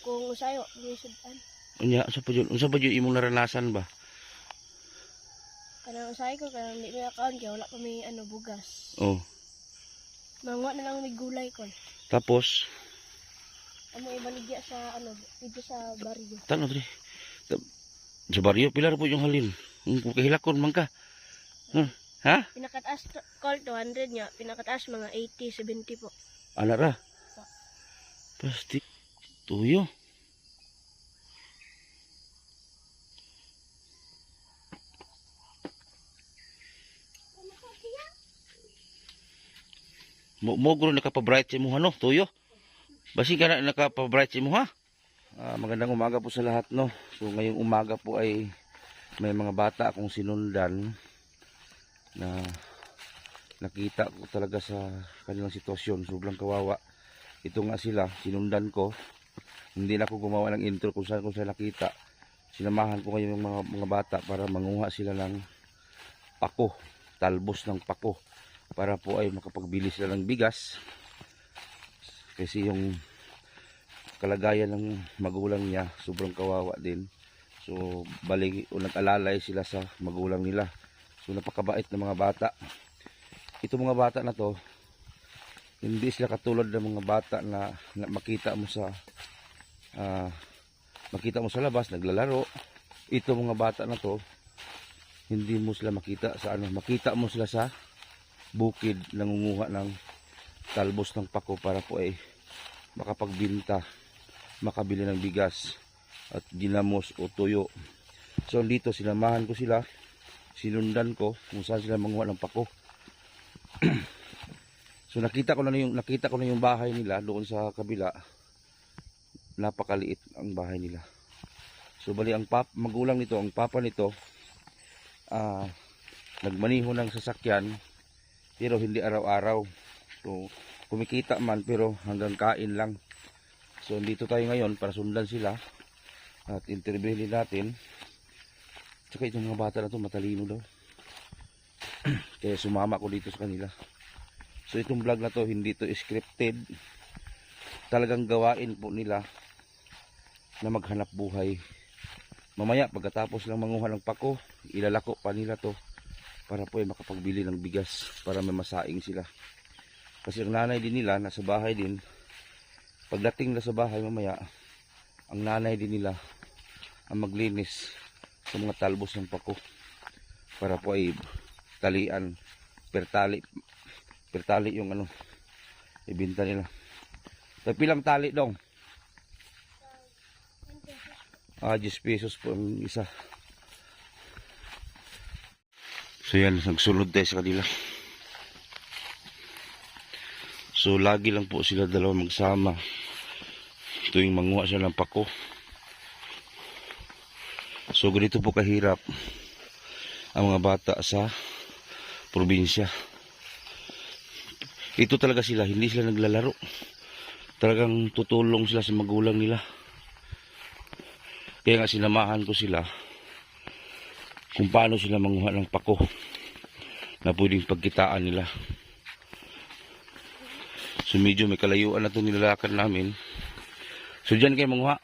kung usayo, misudan. Unya, unsa pa jud imong naranasan ba? Kanang usay ko, kanang hindi may account, kaya wala pa may bugas. Oh. Manguha na lang may gulay ko. Tapos, Amo ibaligya sa dito sa baryo. tano dre. Sa baryo pilar po yung halin. Kung kahilakon man ka. Ha? Pinakataas call 200 niya, pinakataas mga 80, 70 po. Ana ra. Pasti tuyo. Mo guro nakapabright si mo no, tuyo. Basi ka na nakapabright si mo ha. Magandang umaga po sa lahat no. So ngayong umaga po ay may mga bata akong sinundan na nakita ko talaga sa kanilang sitwasyon, sobrang kawawa. Ito nga sila, sinundan ko. Hindi na ako gumawa ng intro kung saan ko sila nakita. Sinamahan ko ngayon yung mga bata para manguha sila ng pako, talbos ng pako, para po ay makapagbili sila ng bigas. Kasi yung kalagayan ng magulang niya, sobrang kawawa din. So, nag-alalay sila sa magulang nila. So, napakabait ng mga bata. Itong mga bata na to, hindi sila katulad ng mga bata na makita mo sa labas, naglalaro. Ito mga bata na to, hindi mo sila makita sa makita mo sila sa bukid, nangunguha ng talbos ng pako para po ay makapagbinta, makabili ng bigas at ginamos o tuyo. So dito sinamahan ko sila, sinundan ko kung saan sila manguha ng pako. So nakita ko na yung bahay nila doon sa kabila. Napakaliit ang bahay nila. So bali ang magulang nito, ang papa nito, nagmaniho ng sasakyan pero hindi araw-araw. So kumikita man pero hanggang kain lang. So dito tayo ngayon para sundan sila at interviewin natin. Tsaka itong mga bata na to matalino daw. Kaya sumama ko dito sa kanila. So itong vlog na to, hindi to scripted. Talagang gawain po nila na maghanap buhay. Mamaya pagkatapos lang manguha ng pako, ilalako pa nila to para po ay makapagbili ng bigas para may masaing sila. Kasi ang nanay din nila nasa bahay din. Pagdating na sa bahay mamaya, ang nanay din nila ang maglinis sa mga talbos ng pako para po ay talian, pertali yung ibinta nila. So, pilang tali dong? 10 pesos po ang isa. So yan, nagsunod tayo sa kanila. So lagi lang po sila dalawa magsama tuwing manguha sila ng pako. So ganito po kahirap ang mga bata sa probinsya. Ito talaga sila, hindi sila naglalaro. Talagang tutulong sila sa magulang nila. Kaya nga sinamahan ko sila kung paano sila manguha ng pako na pwedeng pagkitaan nila. So medyo may kalayuan na ito nilalakad namin. So dyan kayo manguha.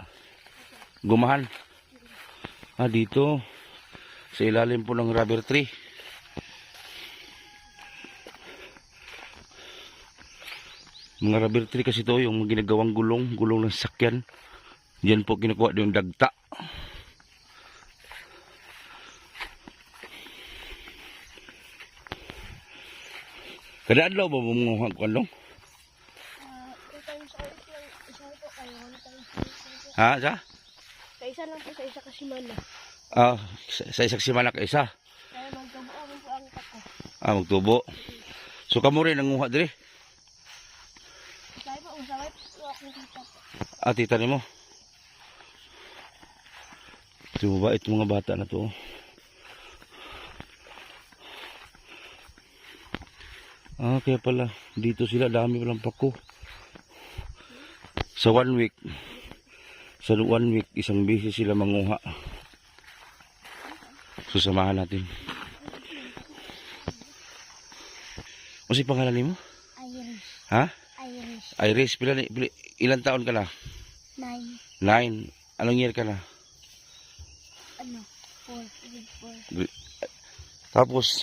Gumahan. Dito sa ilalim po ng rubber tree. Mga rubber tree kasi to, yung ginagawang gulong ng sakyan. Diyan po kinukuha yung dagta. Kada adlaw ba manguha ko andong? Ha, sa? Sa isa lang po, sa isa ka simana. Sa isang simana ka isa. Kaya magtubo po ang pako. Magtubo. So kamo rin nanguha dire? Usay po akong tita po. Tita nimo. Ito ba itong mga bata na to? Kaya pala dito sila, dami palang pako. Sa 1 week. Sa 1 week, isang beses sila manguha. Susamahan natin. Ano si pangalan mo? Iris. Ha? Iris. Iris, ilang taon ka na? 9. 9. Anong year ka na? 4. Grade 4. Tapos,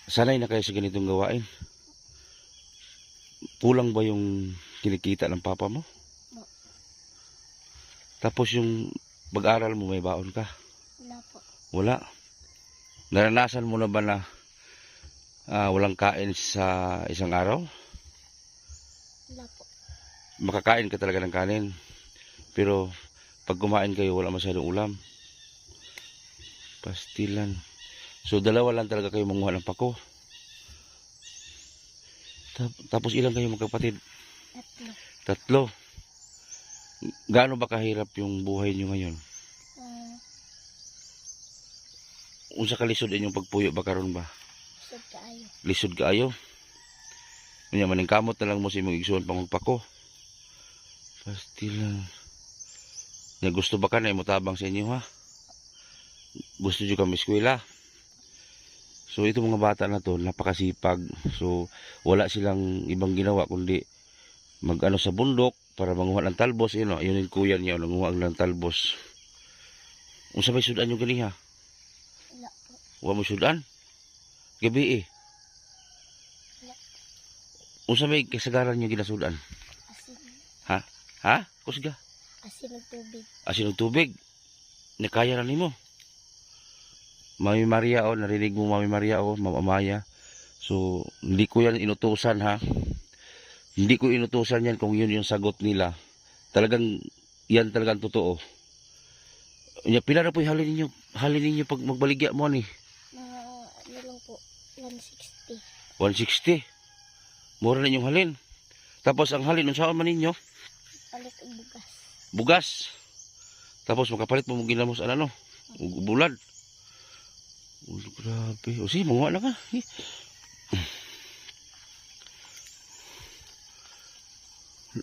sanay na kayo sa ganitong gawain? Kulang ba yung kinikita ng papa mo? No. Tapos yung pag-aral mo, may baon ka? Wala po. Wala. Naranasan mo na ba na walang kain sa isang araw? Wala po. Makakain ka talaga ng kanin. Pero pag kumain kayo, wala masyadong ulam. Pastilan. So, dalawa lang talaga kayo manguha ng pako. Tapos ilang kayo magkapatid? 3. 3. Gaano ba kahirap yung buhay nyo ngayon? Unsa ka lisod inyong pagpuyo ba karon ba? Lisod kaayo. Lisod kaayo? Unya maning kamot na lang mo si mong igsuon pang magpako. Pastilan. Nya gusto ba ka na imutabang sa inyo ha? Gusto nyo kami eskwela? So ito mga bata na to napakasipag. So wala silang ibang ginawa kundi mag-ano sa bundok para manguha ng talbos. Yun yung kuya niya nanguha ng talbos. Unsa may sudan yung ganiha? Wala po. Wa mo sudan? Gabi eh. Wala. Unsa may kasagaran niyo ginasudan? Asin. Ha? Kusga? Asin ng tubig. Asin ng tubig. Nakaya na nimo. Mami Maria narinig mo Mami Maria Mama Maya. So, hindi ko yan inutusan ha. Hindi ko inutusan yan kung yun yung sagot nila. Talagang, yan talagang totoo. Pila na po yung halin ninyo pag magbaligya mo ni? Ano lang po, 160. 160. Mura na yung halin. Tapos ang halin, saan man ninyo? Palit ang bugas. Bugas. Tapos makapalit mo mong ginamos, bulad. Oh, grabe. O sige, manguha na ka.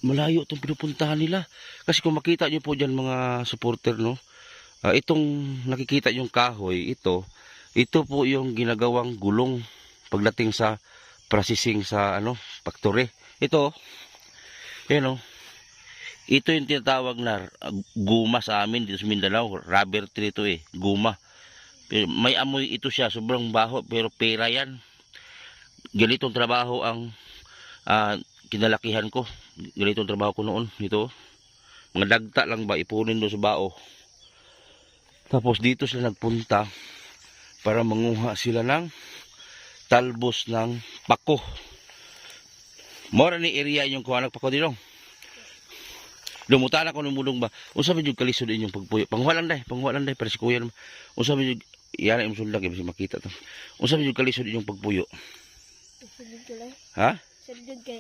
Malayo itong pinupuntahan nila. Kasi kung makita nyo po dyan mga supporter, no? Itong nakikita yung kahoy, ito po yung ginagawang gulong pagdating sa processing sa factory. Ito, ito yung tinatawag na guma sa amin dito sa Mindanao. Rubber tree ito guma. Pero may amoy ito siya, sobrang baho, pero pera yan. Ganitong trabaho ang kinalakihan ko. Ganitong trabaho ko noon. Ito, mga dagta lang ba, ipunin doon sa bao. Tapos dito sila nagpunta para manguha sila ng talbos ng pako. Mora ni area yung kuha ng pako dito. Lumutan ako ng mulong ba. Unsa man yung kalisod inyong pagpuyo. Panghualan day para si kuya naman. Unsa man yung iyan ay musundag kasi makita to. Unsa man yung kalisod inyong pagpuyo. Sudod ko lang. Ha? Sudod kay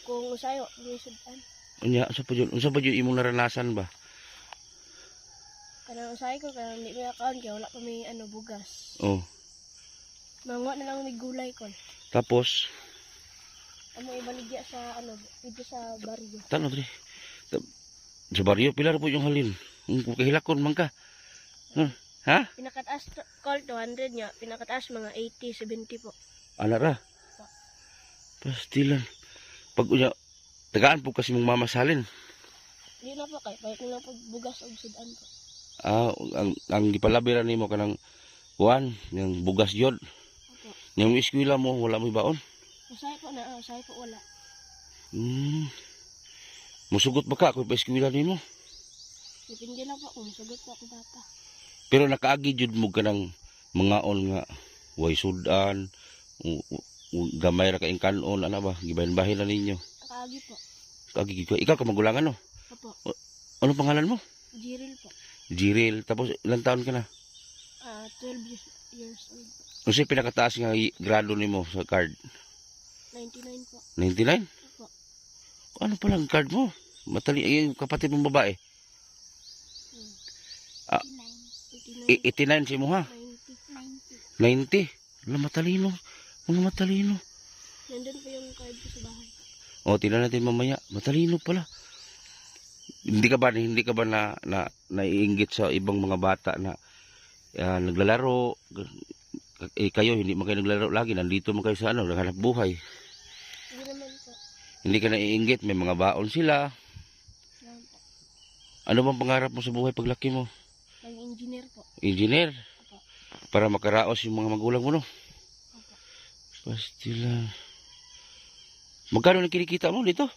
kung usayo, may sudan. Unya, unsa pa yung imong naranasan ba? Kanang usay ko kanang hindi may account kay wala pa may bugas. Oh. Manguha na lang may gulay ko. Tapos Amo ibaligya sa dito sa baryo. Tano dre. Sa baryo pila ra po yung halin. Kung kahilakon man ka. Ha? Pinakataas call 200 nya, pinakataas mga 80, 70 po. Ana ra. Pastilan. Pag unya tagaan po kasi mong mamasalin. Di na po kay payat na lang pag bugas og sudan po. Ang gipalabira nimo kanang kuan, yung bugas yod. Opo. Yung eskwela mo wala mo baon. Usay po na, usay po wala. Musugot ba ka kung pa-eskwela nimo? Depende na po kung sugot po ako bata. Pero nakaagi jud mo kanang mga on nga way sudan, gamay ra kaing kanon ba? Gibahin-bahin na ninyo. Nakaagi po. Kaagi ko. Ikaw ka magulangan no? Opo. Ano pangalan mo? Jiril po. Jiril. Tapos ilang taon ka na? 12 years old. Ano siya pinakataas nga grado nimo sa card? 99 po. 99? Opo. Ano pala ang card mo? Matali yung kapatid mong babae. 89 si mo ha? 90. Wala matalino. Mga matalino. Nandun po yung card ko sa bahay. O, tingnan natin mamaya. Matalino pala. Hindi ka ba naiinggit sa ibang mga bata na naglalaro? Kayo, hindi man kayo naglalaro lagi. Nandito man kayo sa naghanap buhay. Hindi naman po. Hindi ka naiinggit. May mga baon sila. Ano bang pangarap mo sa buhay paglaki mo? Maging engineer po. Engineer? Opo. Para makaraos yung mga magulang mo, no? Opo. Pastila. Magkano na kinikita mo dito?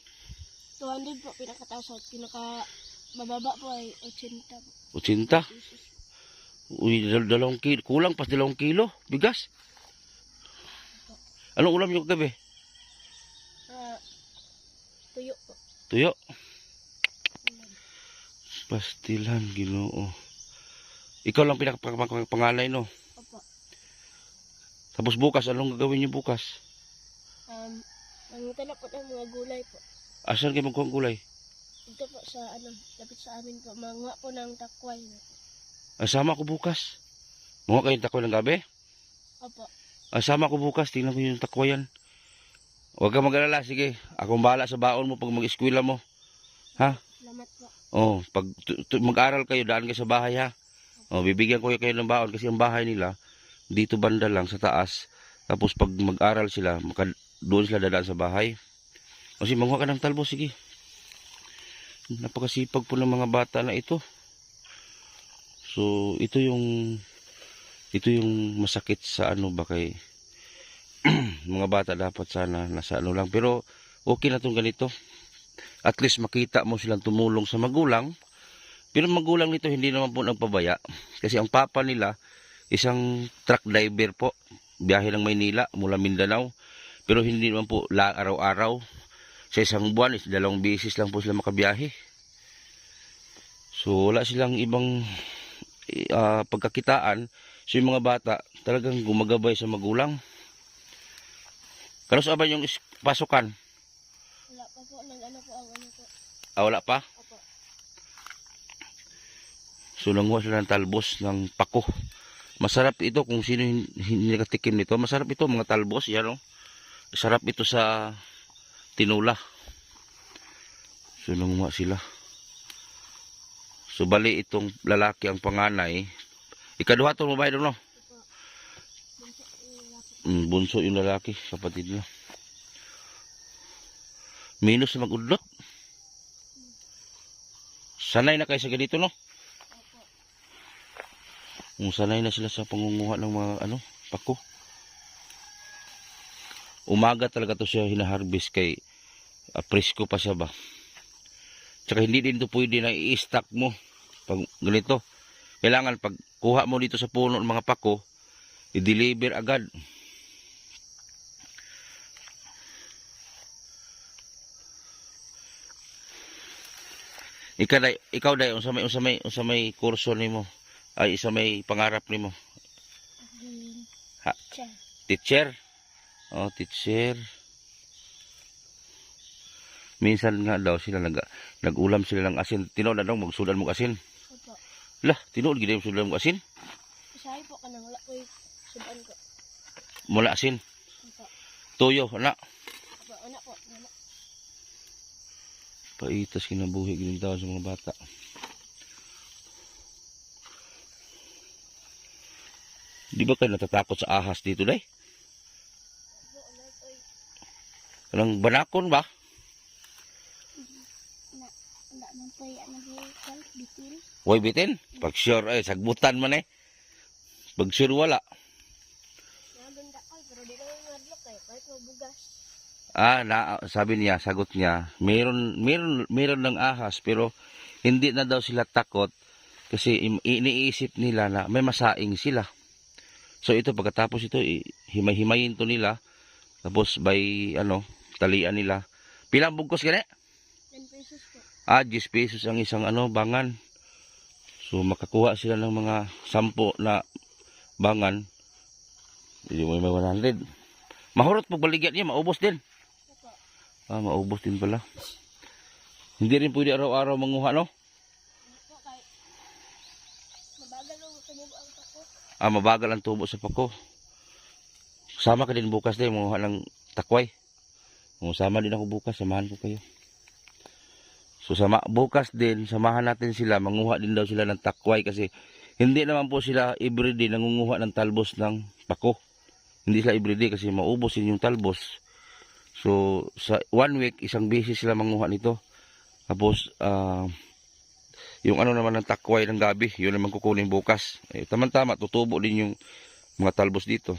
200 po pinakataas at pinaka-bababa po ay 80 po. 80? Pesos. Uy, 2 kilo. Kulang pas 2 kilo. Bigas. Anong ulam yung gabi? Tuyo po. Tuyo. Pastilan, Ginoo. Ikaw lang pinakapangalay, no? Opo. Tapos bukas, anong gagawin niyo bukas? Mangutan na po ng mga gulay po. Asan kayo magkuhang gulay? Ito po sa lapit sa amin po. Manguha po ng takway. Asama ko bukas. Mga kayong takway ng gabi? Opo. Asama ko bukas, tingnan ko yung takwayan. Huwag ka mag-alala, sige. Akong bahala sa baon mo pag mag-eskwela mo. Ha? Salamat po. Oh, pag mag-aral kayo, daan kayo sa bahay, ha? Oh, bibigyan ko kayo ng baon kasi ang bahay nila dito banda lang sa taas. Tapos pag mag-aral sila, doon sila dadaan sa bahay. Kasi manguha ka ng talbos, sige. Napakasipag po ng mga bata na ito. So, ito yung masakit sa ano ba kay mga bata dapat sana nasa ano lang. Pero okay na itong ganito. At least makita mo silang tumulong sa magulang. Pero magulang nito hindi naman po nagpabaya. Kasi ang papa nila, isang truck driver po. Biyahe ng Maynila mula Mindanao. Pero hindi naman po araw-araw. Sa isang buwan, 2 beses lang po sila makabiyahe. So wala silang ibang pagkakitaan. So yung mga bata talagang gumagabay sa magulang. Kano sa ba yung pasukan? Wala pa po. Nag-ano po ang ano po. Wala pa? Opo. So nanguha sila ng talbos ng pako. Masarap ito kung sino hindi nakatikim nito. Masarap ito mga talbos. Yan, oh. Sarap ito sa tinula. So nanguha sila. So bali itong lalaki ang panganay. Ikaduha itong babae doon, no? Bunso yung lalaki, kapatid niya. Minus na mag-udlot. Sanay na kayo sa ganito, no? Sanay na sila sa pangunguha ng mga pako. Umaga talaga to siya hinaharvest kay presko pa siya ba. Tsaka hindi din to pwede na i-stack mo pag ganito. Kailangan pag kuha mo dito sa puno ng mga pako, i-deliver agad. Ikaw day unsa may kurso nimo? Ay isa may pangarap nimo? Ha? Teacher. Oh, teacher. Minsan nga daw sila nag-ulam sila ng asin. Tinuod na daw magsudan mo asin. Opo. Lah, tinuod gid magsudan mo asin. Isahay po ka nang wala ko sudan ko. Mula asin. Opo. Toyo, anak. Opo, anak po. Anak. Paitas kinabuhi gid daw sa mga bata. Di ba kayo natatakot sa ahas dito, day? Anong banakon ba? Wala man po yan bitin. Huwag bitin. Pag sure, sagbutan man eh. Pag sure, wala. Pero di naman madlock kayo. Kahit mabugas. Sabi niya, sagot niya, meron ng ahas, pero hindi na daw sila takot kasi iniisip nila na may masaing sila. So ito, pagkatapos ito, himay-himayin to nila. Tapos by, talian nila. Pilang bugkos gani? 10 pesos po. 10 pesos ang isang bangan. So makakuha sila ng mga 10 na bangan. Hindi mo may 100. Mahurot pag baligyan niya, maubos din. Maubos din pala. Hindi rin pwede araw-araw manguha, no? Mabagal ang tumubo ang pako. Mabagal ang tubo sa pako. Sama ka din bukas din, manguha ng takway. Sama din ako bukas, samahan ko kayo. So bukas din, samahan natin sila, manguha din daw sila ng takway kasi hindi naman po sila everyday nangunguha ng talbos ng pako. Hindi sila everyday kasi maubos din yung talbos. So sa 1 week, isang beses sila manguha nito. Tapos Yung ano naman ng takway ng gabi, yun naman kukunin bukas. Tama-tama, tutubo din yung mga talbos dito.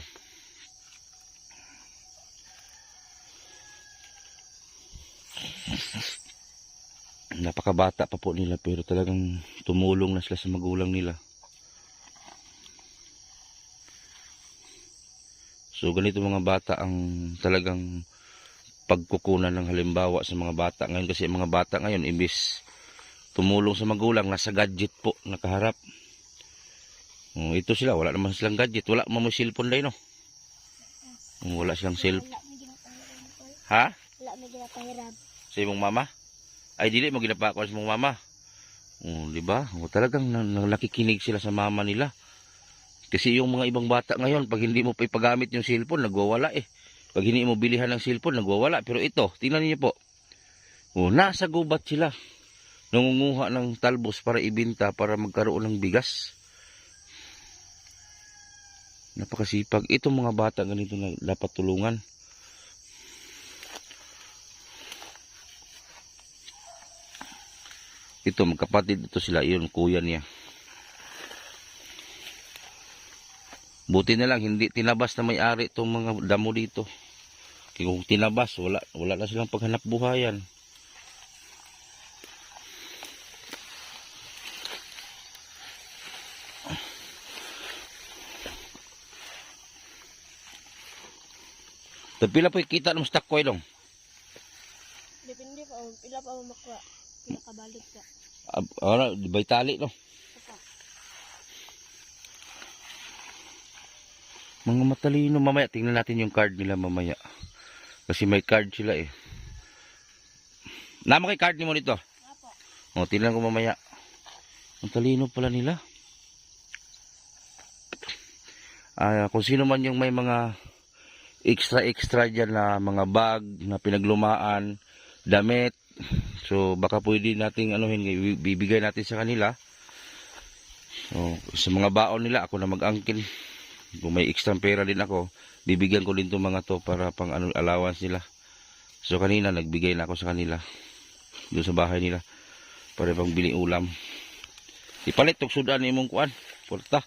Napakabata pa po nila pero talagang tumulong na sila sa magulang nila. So ganito mga bata ang talagang pagkukunan ng halimbawa sa mga bata ngayon, kasi mga bata ngayon imbis tumulong sa magulang, nasa gadget po nakaharap. Ito sila, wala naman silang gadget, wala mo cellphone dahil no. Wala silang cellphone. Ha? Wala may ginapahirap. Sa imong mama? Ay dili mo ginapako sa imong mama. Di ba? Talagang nakikinig sila sa mama nila. Kasi yung mga ibang bata ngayon, pag hindi mo pa ipagamit yung cellphone, nagwawala eh. Pag hindi mo bilihan ng cellphone, nagwawala. Pero ito, tingnan niyo po. Nasa gubat sila. Nangunguha ng talbos para ibinta, para magkaroon ng bigas. Napakasipag. Itong mga bata ganito na dapat tulungan. Ito, magkapatid ito sila. Yun, kuya niya. Buti na lang, hindi tinabas na may-ari itong mga damo dito. Kaya kung tinabas, wala na silang paghanap buhayan. Pila po kita ng stakkoy dong? Depende pa, pila pa makuha. Pila kabalik ka. Di ba itali no? Mga matalino, mamaya tingnan natin yung card nila mamaya. Kasi may card sila eh. Nama kay card ni mo dito? Apo. Tingnan ko mamaya. Matalino pala nila. Kung sino man yung may mga extra dyan na mga bag na pinaglumaan, damit. So baka pwede nating bibigay natin sa kanila. So, sa mga baon nila, ako na mag-angkin. Kung may extra pera din ako, bibigyan ko din itong mga to para pang allowance nila. So kanina nagbigay na ako sa kanila doon sa bahay nila para pang bili ulam. Ipalit tog sudan imong kuan, porta.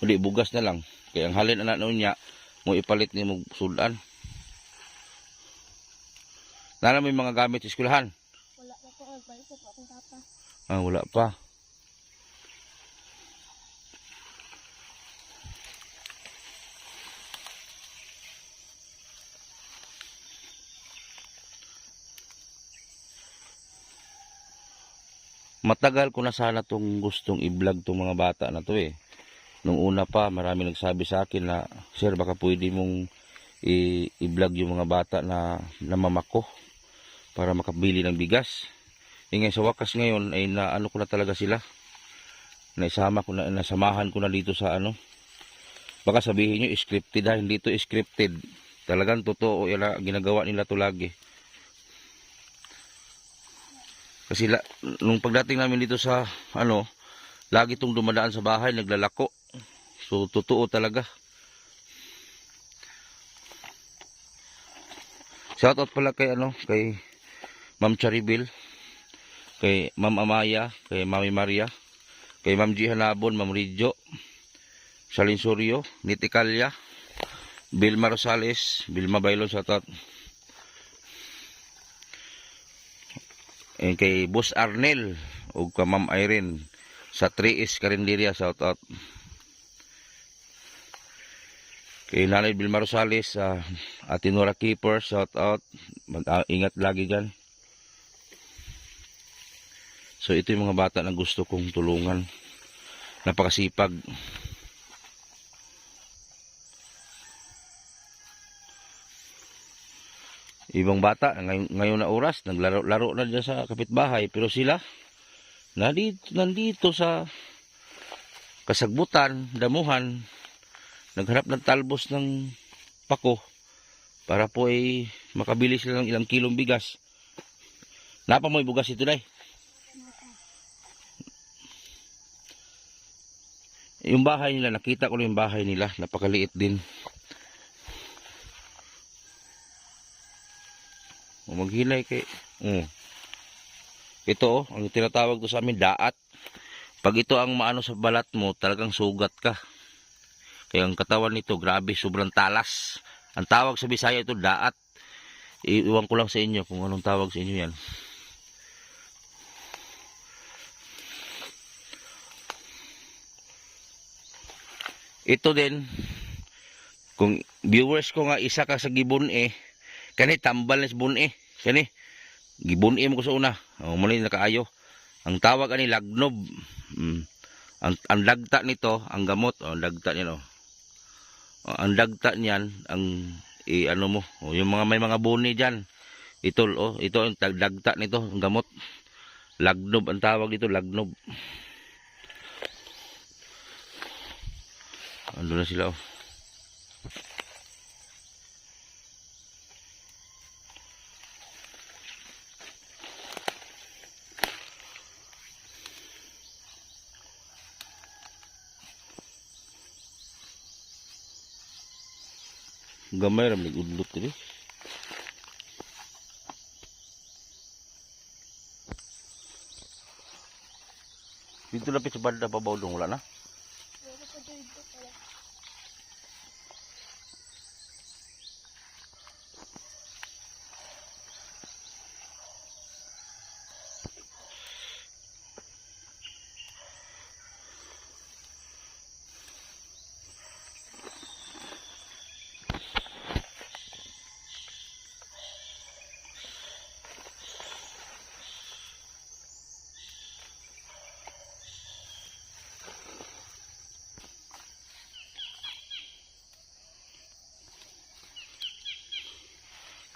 Hindi bugas na lang. Kaya ang halin anak niya mo ipalit ni mong sudan. Nala may mga gamit sa eskwelahan? Wala pa po, nagpalit po akong tata. Wala pa. Matagal ko na sana tong gustong i-vlog tong mga bata na to eh. Nung una pa, marami nagsabi sa akin na, sir, baka pwede mong i-vlog yung mga bata na namamako para makabili ng bigas. Ngayon sa wakas ngayon ay naano ko na talaga sila. Nasamahan ko na dito sa ano. Baka sabihin nyo, scripted ha. Hindi to scripted. Talagang totoo ginagawa nila to lagi. Kasi nung pagdating namin dito sa lagi itong dumadaan sa bahay, naglalako. So totoo talaga. Shoutout pala kay kay Ma'am Charibel, kay Ma'am Amaya, kay Mami Maria, kay Ma'am G Hanabon, Ma'am Ridjo, Salin Suryo, Nitikalya, Vilma Rosales, Vilma Bailon, shoutout. Kay Boss Arnel o ka Ma'am Irene sa 3S Carinderia, shout out. Kay Nanay Vilma Rosales sa Ate Nora Keeper, shout out. Ingat lagi dyan. So ito yung mga bata na gusto kong tulungan. Napakasipag. Ibang bata, ngayon na oras, naglaro-laro na dyan sa kapitbahay. Pero sila, nandito sa kasagbutan, damuhan, nagharap ng talbos ng pako para po ay makabili sila ng ilang kilong bigas. Napa mo bugas ito, day? Yung bahay nila, nakita ko na yung bahay nila, napakaliit din. Maghilay kay Ito, ang tinatawag to sa amin, daat. Pag ito ang maano sa balat mo, talagang sugat ka. Kaya ang katawan nito, grabe, sobrang talas. Ang tawag sa Bisaya ito, daat. Iwan ko lang sa inyo kung anong tawag sa inyo yan. Ito din, kung viewers ko nga isa ka sa gibon kani tambal na sa bun kani, gibun mo ko sa una, muna nakaayo. Ang tawag ani lagnob. Ang dagta nito, ang gamot, ang dagta niyan, ang dagta niyan, ang ano mo, yung mga may mga buni diyan. Ito ito ang dagta nito, ang gamot. Lagnob ang tawag dito, lagnob. Ando na sila gamay ram nagudlot diri. Dito lapit sa banda pa bawdong wala na.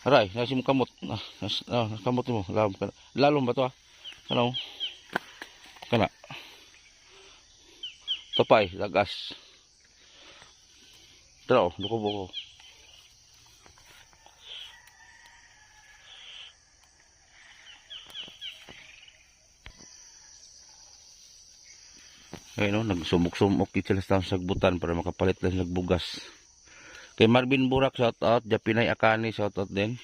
Aray, nasi mo kamot. Kamot mo. Lalom ba to Ano? Kana. Topay, lagas. Tara buko-buko. Ayun nagsumok-sumok sila sa sagbutan para makapalit lang nagbugas. Kay Marvin Burak, shout out. Japinay Akani, shout out din.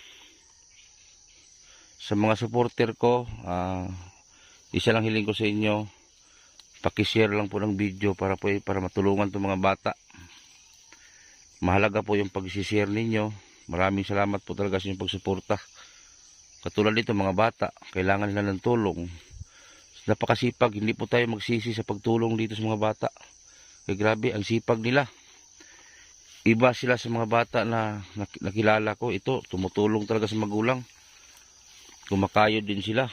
Sa mga supporter ko, isa lang hiling ko sa inyo, paki-share lang po ng video para matulungan itong mga bata. Mahalaga po yung pag-share ninyo. Maraming salamat po talaga sa inyong pagsuporta. Katulad dito mga bata, kailangan nila ng tulong. Napakasipag, hindi po tayo magsisi sa pagtulong dito sa mga bata. Kaya grabe, ang sipag nila. Iba sila sa mga bata na nakilala ko. Ito, tumutulong talaga sa magulang. Kumakayod din sila.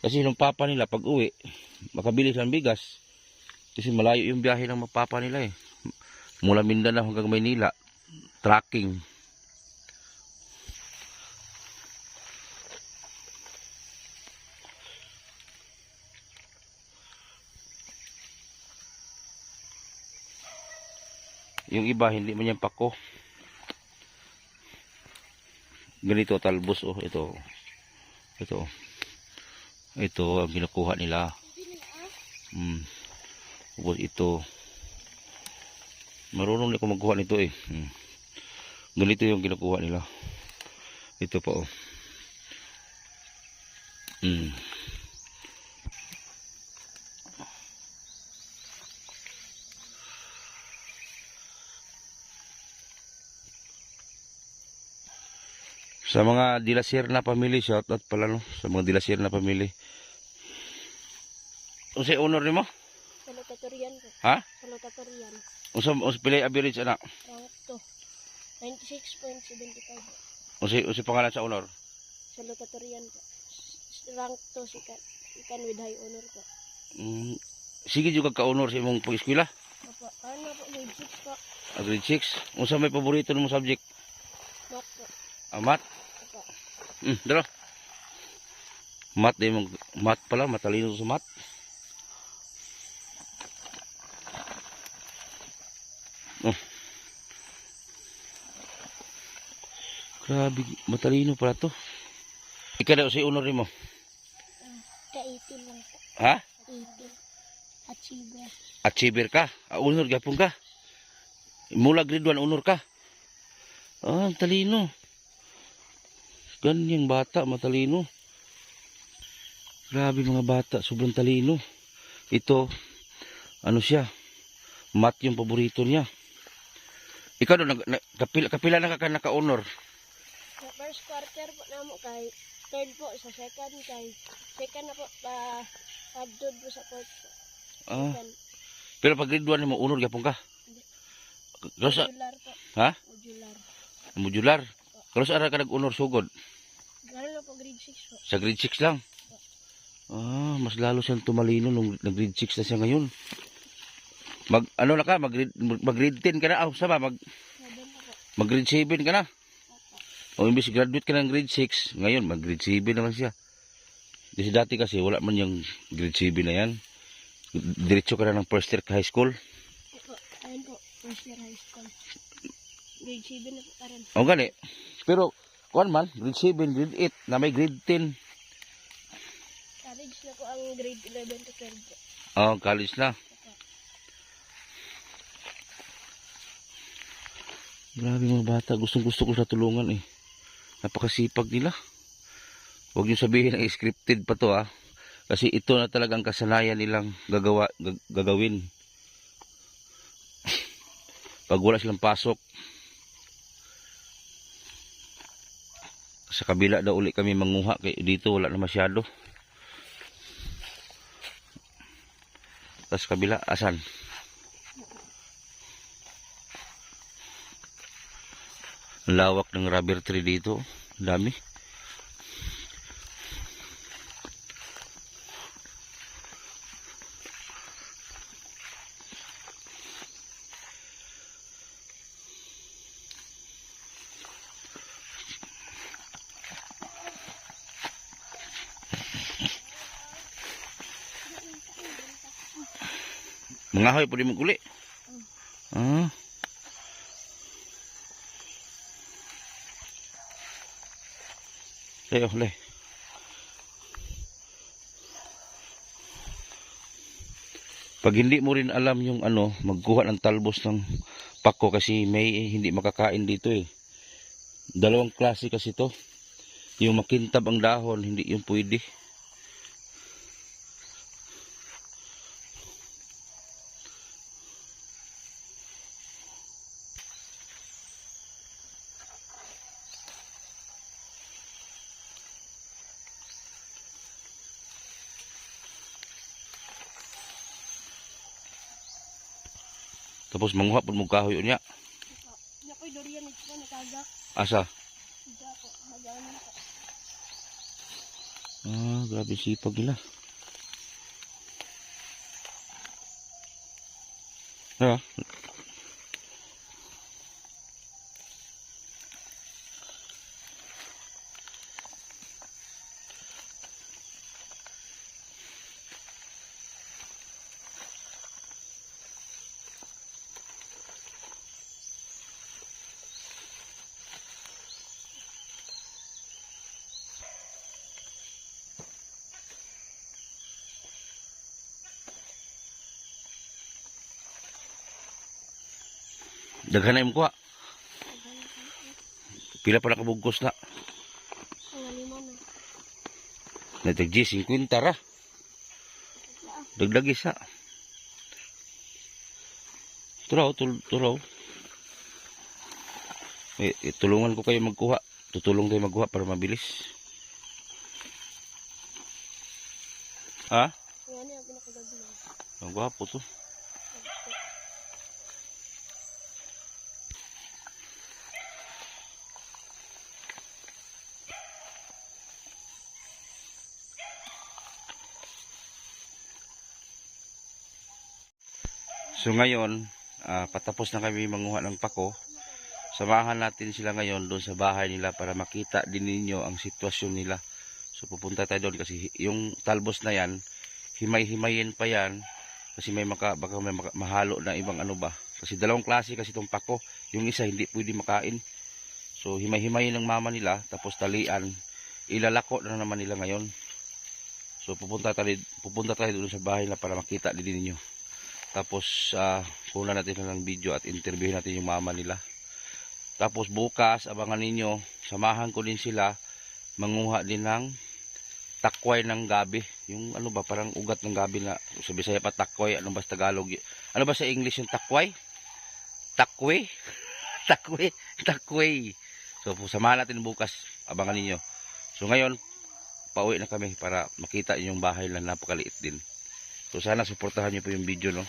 Kasi yung papa nila pag uwi, makabili ng bigas. Kasi malayo yung biyahe ng papa nila Mula Mindanao hanggang Maynila. Tracking. Yung iba hindi man yan pako. Ganito talbos ito. Ito ang kinukuha nila. Tapos ito. Marunong ako magkuha nito Ganito yung kinukuha nila. Ito pa Sa mga Dilasir na pamilya, shout out pala sa mga Dilasir na pamilya. Unsay honor nimo? Salutatorian ko. Ha? Salutatorian. Unsa pilay average anak? Rank 2. 96.75. Unsay pangalan sa honor? Salutatorian ko. Rank 2 ikan with high honor ko. Sige juga ka honor sa imong pag-eskwela? Opo. Ano po grade 6 po? Grade 6. Unsa may paborito nimo subject? Math po. Math? Opo. Dala. Math pala, matalino sa math. Grabe, matalino pala to. Ika daw si honor mo. Ka-18 lang po. Ha? 18. Achiever. Achiever ka? Honor gapon ka? Mula grade 1 honor ka? Talino. Ganyang bata, matalino. Grabe mga bata, sobrang talino. Ito, ano siya, math yung paborito niya. Ikaw doon, kapila na ka naka-honor. Sa first quarter po na mo kay third po sa second kay second na po pa padod po sa fourth po. Ah, Second. pero pag grade 1 mo, honor gyapon ka. Hindi. Pero sa, Modular po. ha? Modular. Modular. Pero sa ara ka nag-honor sugod? Gano'n na po grade 6 po. Sa grade 6 lang. Ah, mas lalo siyang tumalino nung nag-grade 6 na siya ngayon. Ano na ka, mag-grade 10 ka na. Ah, sama, 7 na po. mag-grade 7 ka na. Opo. O imbis graduate ka ng grade 6, ngayon mag-grade 7 naman siya. Kasi dati kasi wala man yung grade 7 na yan. Diretso ka na ng first year high school. Opo. Ayun po. First year high school. Grade 7 na po karon. O gani. Pero, kuan man, grade 7, grade 8, na may grade 10. College na po ang grade 11 to 12 po. Oh, college na. Grabe mga bata, gustong gusto ko sa tulungan eh. Napakasipag nila. Huwag niyo sabihin na scripted pa to ah. Kasi ito na talagang kasanayan nilang gagawin. Pag wala silang pasok. Sa kabila daw uli kami manguha. Kaya dito wala na masyado. Tapos kabila, asan? Ang lawak ng rubber tree dito. Dami. Mangahoy po di mo kuli. Ah. Ayo, le. Pag hindi mo rin alam yung ano, magkuha ng talbos ng pako kasi may hindi makakain dito eh. Dalawang klase kasi to. Yung makintab ang dahon, hindi yung pwede. Tapos manguha po mo kahoy unya. Opo. Nakoy durian ito po nakagak. Asa? Hindi po. Maganon po. Ah, grabe sipag nila. Ha? Daghan na yung kuha. Pila pa nakabugkos na. Ang lima na. Natagji 50 ra. Dagdag isa. Turaw, turaw. Tulungan ko kayo magkuha. Tutulong tayo magkuha para mabilis. Ha? Yan yung pinakagagawin. Ang gwapo to. So ngayon, patapos na kami manguha ng pako. Samahan natin sila ngayon doon sa bahay nila para makita din ninyo ang sitwasyon nila. So pupunta tayo doon kasi yung talbos na yan, himay-himayin pa yan. Kasi baka may mahalo na ibang ano ba. Kasi dalawang klase kasi itong pako. Yung isa hindi pwede makain. So himay-himayin ng mama nila, tapos talian. Ilalako na naman nila ngayon. So pupunta tayo doon sa bahay nila para makita din ninyo. Tapos kunan natin ng video at interviewin natin yung mama nila. Tapos bukas abangan ninyo, samahan ko din sila manguha din ng takway ng gabi. Yung ano ba, parang ugat ng gabi na sa Bisaya pa takway. Ano ba sa Tagalog? Ano ba sa English yung takway? Takway? Takway? Takway. So, samahan natin bukas. Abangan ninyo. So, ngayon, pauwi na kami para makita yung bahay na napakaliit din. So, sana suportahan nyo po yung video, no?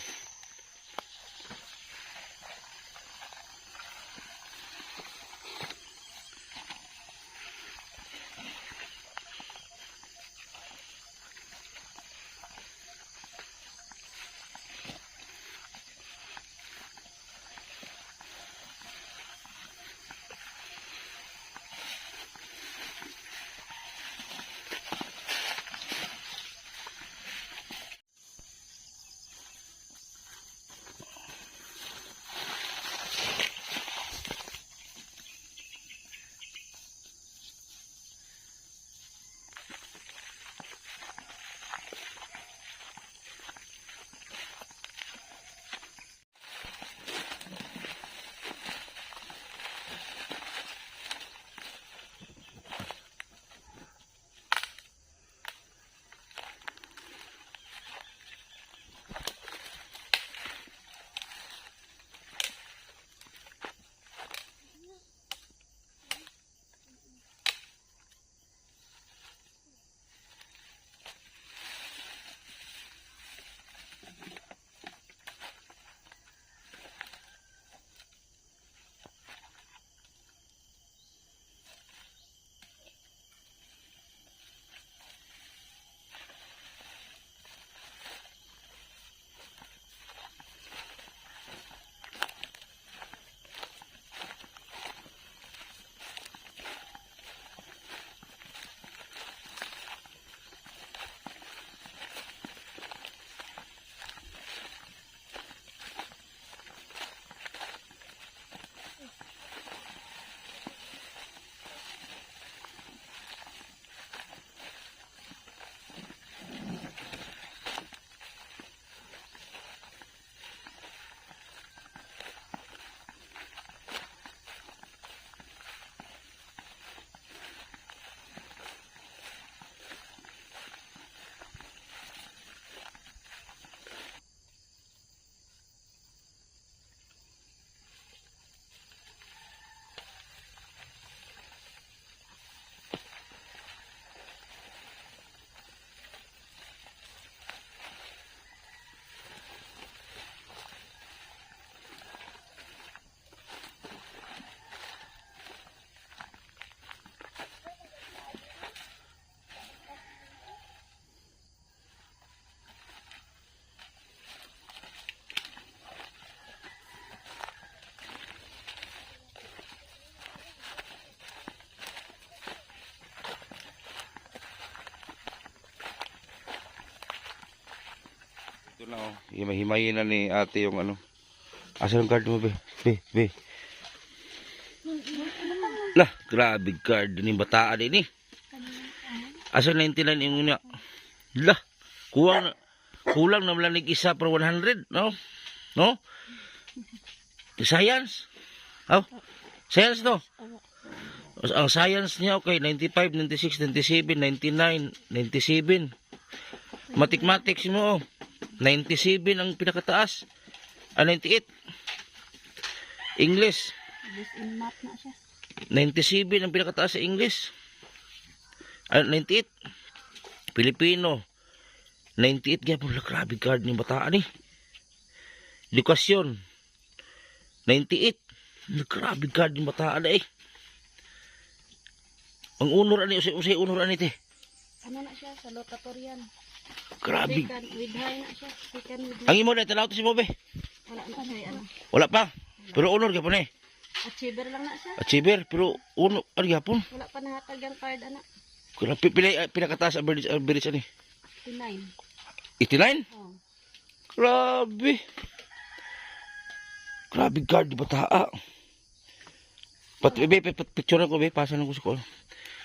Ito na oh. Himahimayin na ni ate yung ano. Asa yung card mo, be? Be. Lah, grabe card ni bataan din eh. Asa 99 yung niya. Lah, kulang na malanig isa per 100, no? No? Science? Oh, science to. Ang science niya okay, 95, 96, 97, 99, 97. Mathematics mo, 97 ang pinakataas. 98. English. In math na siya. 97 ang pinakataas sa English. 98. Pilipino. 98 kaya po. Grabe card ng bataan eh. Edukasyon. 98. Grabe card ng bataan eh. Ang unor ani, usay unor ani te. Ano na siya, sa lotatorian. Grabe. Second with high na siya. Second with high. Ang imo na tanaw to si Bobe. Wala na siya, ano. Wala pa. Pero unor gyapon eh. Achiever lang na siya. Achiever pero unor ari gyapon. Wala pa nahatag yung card, anak. Grabe pinakataas average ani. 89. 89? Oh. Grabe. Grabe card di bataa. Picture ko be, pasan ko sa ko.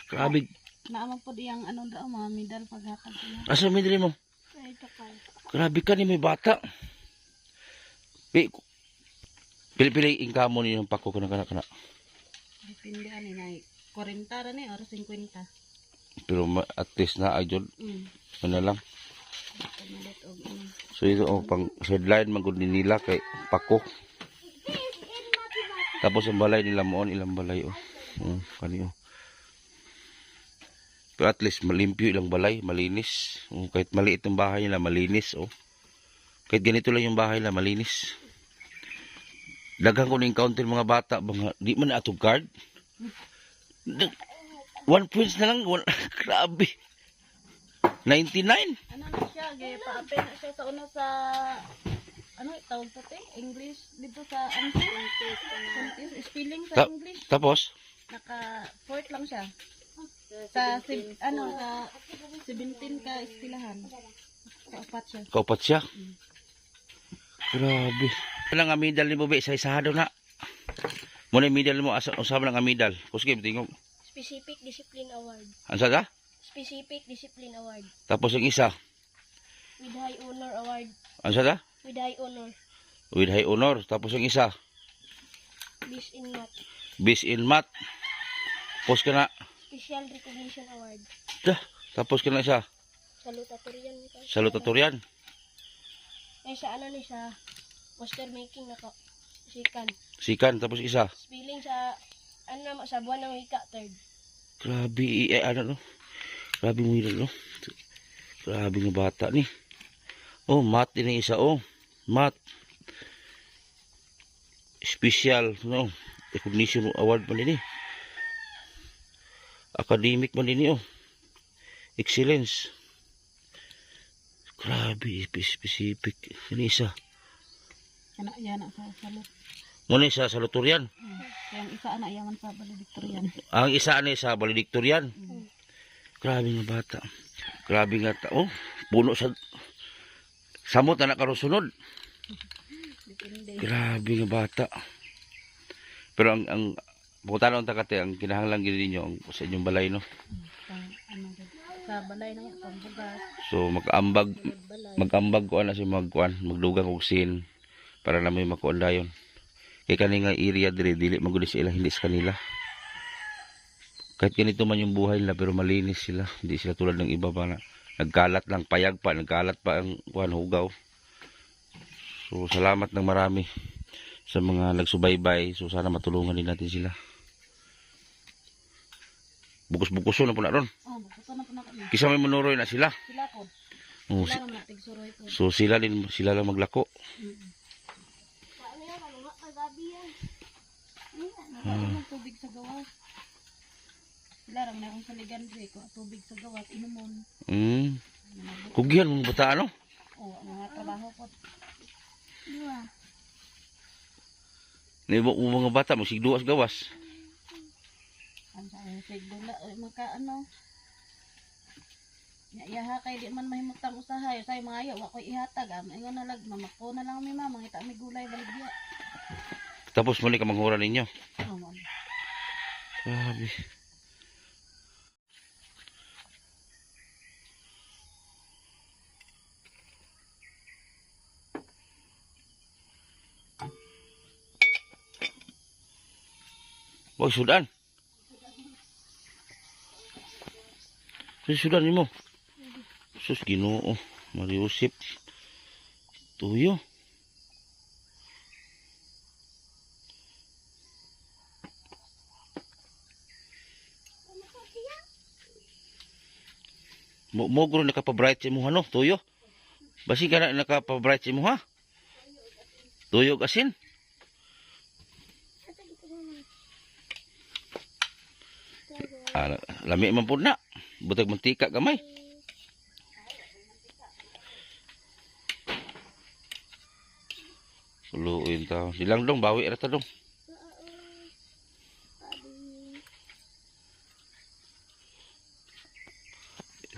Grabe. Naamang po diyang ano daw, mga medal paghatag niya. Asa may dili mo? Ay, ito ka. Grabe ka ni may bata. Pili-pili ingka mo ni yung pako kana. Depende ani na 40 ra ni or 50. Pero at least na ayun. Ano lang. Pamalit og ano. So ito pang sideline magud nila kay pako. Tapos ang balay nila moon ilang balay kaniyo. Pero at least malimpyo ilang balay, malinis. Kahit maliit ang bahay nila, malinis Kahit ganito lang yung bahay nila, malinis. Daghang ko na-encounter mga bata, di man na atong card. 1 points na lang, grabe. 99. Ano na siya, gaya pa-apel na siya sa una sa ano tawag sa English dito sa spelling sa English. Tapos Naka 4 lang siya. Sa 17 ka istilahan. Kaupat siya. kaupat siya. Grabe. Lang amidal ni Bobe sa isahado na. Muna amidal mo usab lang amidal. Kusgi tingog. Specific Discipline Award. Ansa ka? Specific Discipline Award. Tapos yung isa. With High Honor Award. Ansa ka? With High Honor. With high honor. Tapos yung isa. Best in Math. Best in Math. Tapos ka na. Special Recognition Award. Tapos ka na isa. Salutatorian. Salutatorian. Eh sa ano ni siya? Poster making nako. Sikan. Sikan. Tapos isa. Spelling sa ano naman sa buwan ng wika third. Grabe. Ano no? Grabe mo yun no? Grabe ng bata ni. Math din ang isa Math. Special no? Recognition award pa din Academic man din Excellence. Grabe, specific. Ini isa. Anak yan sa salot. Muna sa saluturian. Yang isa anak yaman sa valedictorian. Ang isa ani sa valedictorian. Grabe nga bata. Grabe nga tao. Puno sa samot anak karon sunod. Grabe nga bata. Pero ang pagkutanon ta kate ang kinahanglan gid ninyo sa inyong balay no. Sa balay na pambugas. So mag-ambag ko ana si magdugang og sin para na may makuan dayon. Kay kani nga area dili magudi sila hindi sa kanila. Kahit ganito man yung buhay nila pero malinis sila. Hindi sila tulad ng iba pa na nagkalat lang payag pa, nagkalat pa ang hugaw. So salamat ng marami sa mga nagsubaybay. So sana matulungan din natin sila. Bukos-bukuso na po na ron. Bukuso na po na kami. Kisa may manuroy na sila. Sila po. Sila lang natigsuroy po. So sila lang maglako. Ano yan, kalunga kagabi yan. Ano tubig sa gawas. Sila lang na akong saligan ko. Tubig sa gawas, inumon. Kugyan mo bata ano? Mga trabaho po. Dua. Nibo mo mga bata magsigduwas gawas. Ang sigdula maka ano. Yaha kay di man mahimutang usahay say mga ayaw ako ihatag ingon na lag mamako na lang mi mama ngita mi gulay baligya. Tapos muli ka manghura ninyo. Ma'am. Grabe. Wag sudan. Sudan ni mo. Sus Ginoo, Mariusip. Tuyo. Mo guro nakapabright si mo ano, tuyo. Basi ka na nakapabright si mo ha. Tuyo asin. Lami man pud na. Butag mantika gamay. Suluin ta. Silang dong bawi ra ta dong.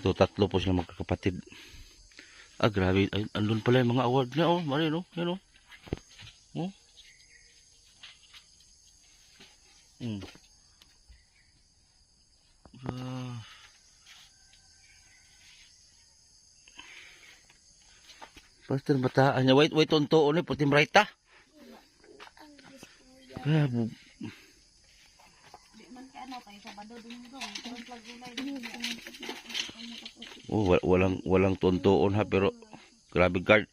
Ito tatlo po sila magkakapatid. Grabe. Ay, andun pala yung mga award niya mali no. Yan Pastor bataan niya. Wait, tonto ni putim right ta. Di man ka ano kay sa Sabado Domingo. Ang pagulay. Walang tuntuon ha, pero grabe guard.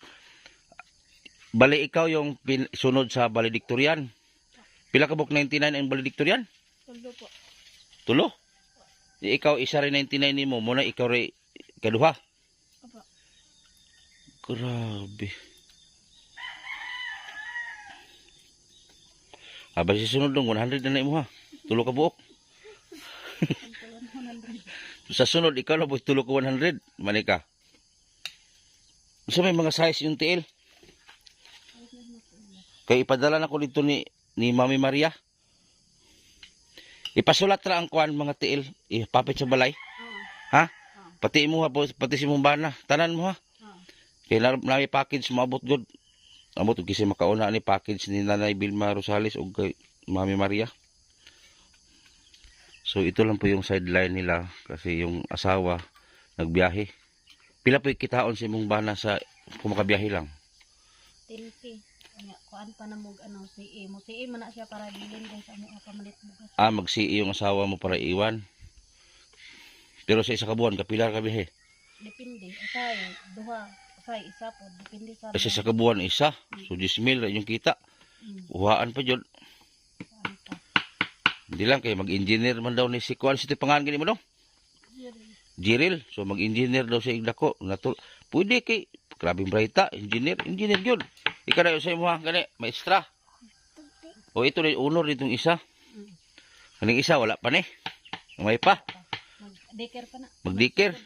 Bali ikaw yung sunod sa valedictorian. Pila ka buk 99 ang valedictorian? Tulo po. Tulo? Ikaw isa rin 99 nimo, muna ikaw rin kaduha. Opo. Grabe. Bali sa sunod dong 100 na imo ha. Tulo ka buok. Sa sunod ikaw na po tulo ka 100, manika. Sa may mga size yung tiil. Kaya ipadala na ko dito ni Mami Maria. Ipasulat ra ang kuan mga tiil, ipapit sa balay. Ha? Pati mo ha, pati si mong bana, tanan mo ha. Kaya na package maabot god. Amot kasi makauna ni package ni Nanay Vilma Rosales ug kay Mami Maria. So ito lang po yung sideline nila kasi yung asawa nagbiyahe. Pila po ikitaon si mong bana sa kumakabiyahe lang? 10K. Kuan pa na mo ano si mo si man na siya para bilin guys amo pamalit bugas. Magsi yung asawa mo para iwan. Pero sa isa ka buwan kapila ka biyahe? Depende. Asay duha, asay isa po depende sa. Kasi sa kabuwan isa. So 10,000 yung kita. Uhaan pa jud. Hindi lang kay mag-engineer man daw ni si Kuan si pangalan gini mo daw? Jiril. So mag-engineer daw sa igdako. Pwede kay grabing brayta, engineer gyud. Ikaw na sa imo gani, maestra. O ito rin honor itong isa. Kaning isa wala pa ni. May pa. Mag-daycare pa na. Mag-daycare.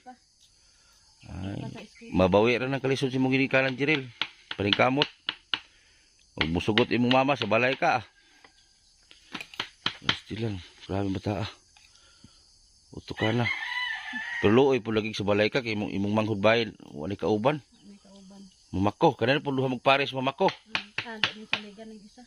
Ay, mabawi ra ng kalisod si mong ginikanan Jiril. Paningkamot. Ug musugot imong mama sa balay ka. Basti lang, grabe bata ah. Uto ka na. Pero luoy po lagi sa balay ka kay imong manghud bayin, wala kauban. Mamako, kanina po duha magpares mamako. Dami sa ligan ng isa.